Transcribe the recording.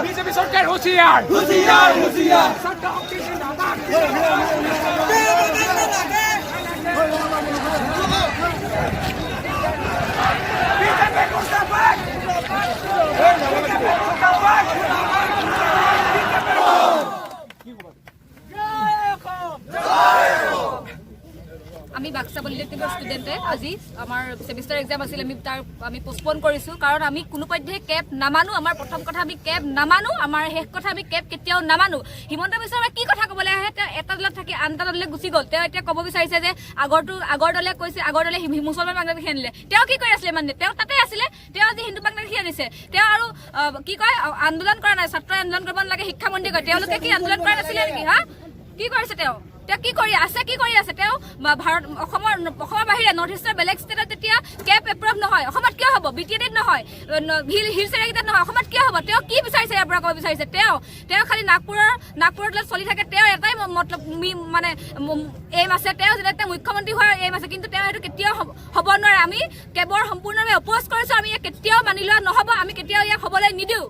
BJP सरकार होशियार होशियार होशियार सरकार আমি বাক্সা পলিটেকনিকৰ ষ্টুডেণ্টে আজি আমাৰ সেমিষ্টাৰ এক্সাম আছিল আমি পোষ্টপন কৰিছো কাৰণ আমি কোনো পধ্যে কেব নামানো আমাৰ প্ৰথম কথা আমি কেব নামানো আমাৰ শেষ কথা আমি কেব কেতিয়াও নামানো হিমন্ত বিশ্ব শৰ্মাই কি কথা ক'বলৈ আহে এটা দলত থাকি আনটা দললৈ গুচি গ'ল তেওঁ এতিয়া ক'ব বিচাৰিছে যে আগৰ দলে কৈছে আগৰ দলে মুছলমান বাংলাদেশী আনিলে তেওঁ কি কৰি আছিলে মানে তেওঁ তাতে আছিলে তেওঁ আজি হিন্দু বাংলাদেশী আনিছে তেওঁ আৰু কি কয় আন্দোলন কৰা নাই ছাত্ৰ আন্দোলন কৰিব নালাগে শিক্ষামন্ত্ৰী কয় তেওঁলোকে কি আন্দোলন কৰা নাছিলে নেকি হা কি কৰিছে তেওঁ কি কৰি আছে তেওঁ ভাৰত অসমৰ বাহিৰে নৰ্থ ইষ্টৰ বেলেগ ষ্টেটত তেতিয়া কেব এপ্ৰুভ নহয় অসমত কিয় হ'ব বিটিএডিত নহয় হিলছ এৰিয়াত নহয় অসমত কিয় হ'ব তেওঁ কি বিচাৰিছে ইয়াৰ পৰা ক'ব বিচাৰিছে তেওঁ খালি নাগপুৰত চলি থাকে তেওঁ এটাই মতলব মানে এইম আছে তেওঁ যেতিয়া মুখ্যমন্ত্ৰী হোৱাৰ এইম আছে কিন্তু তেওঁ সেইটো কেতিয়াও হ'ব নোৱাৰে আমি কেবৰ সম্পূৰ্ণভাৱে অপ'জ কৰিছো আমি কেতিয়াও মানি লোৱা নহ'ব আমি কেতিয়াও ইয়াক হ'বলৈ নিদিওঁ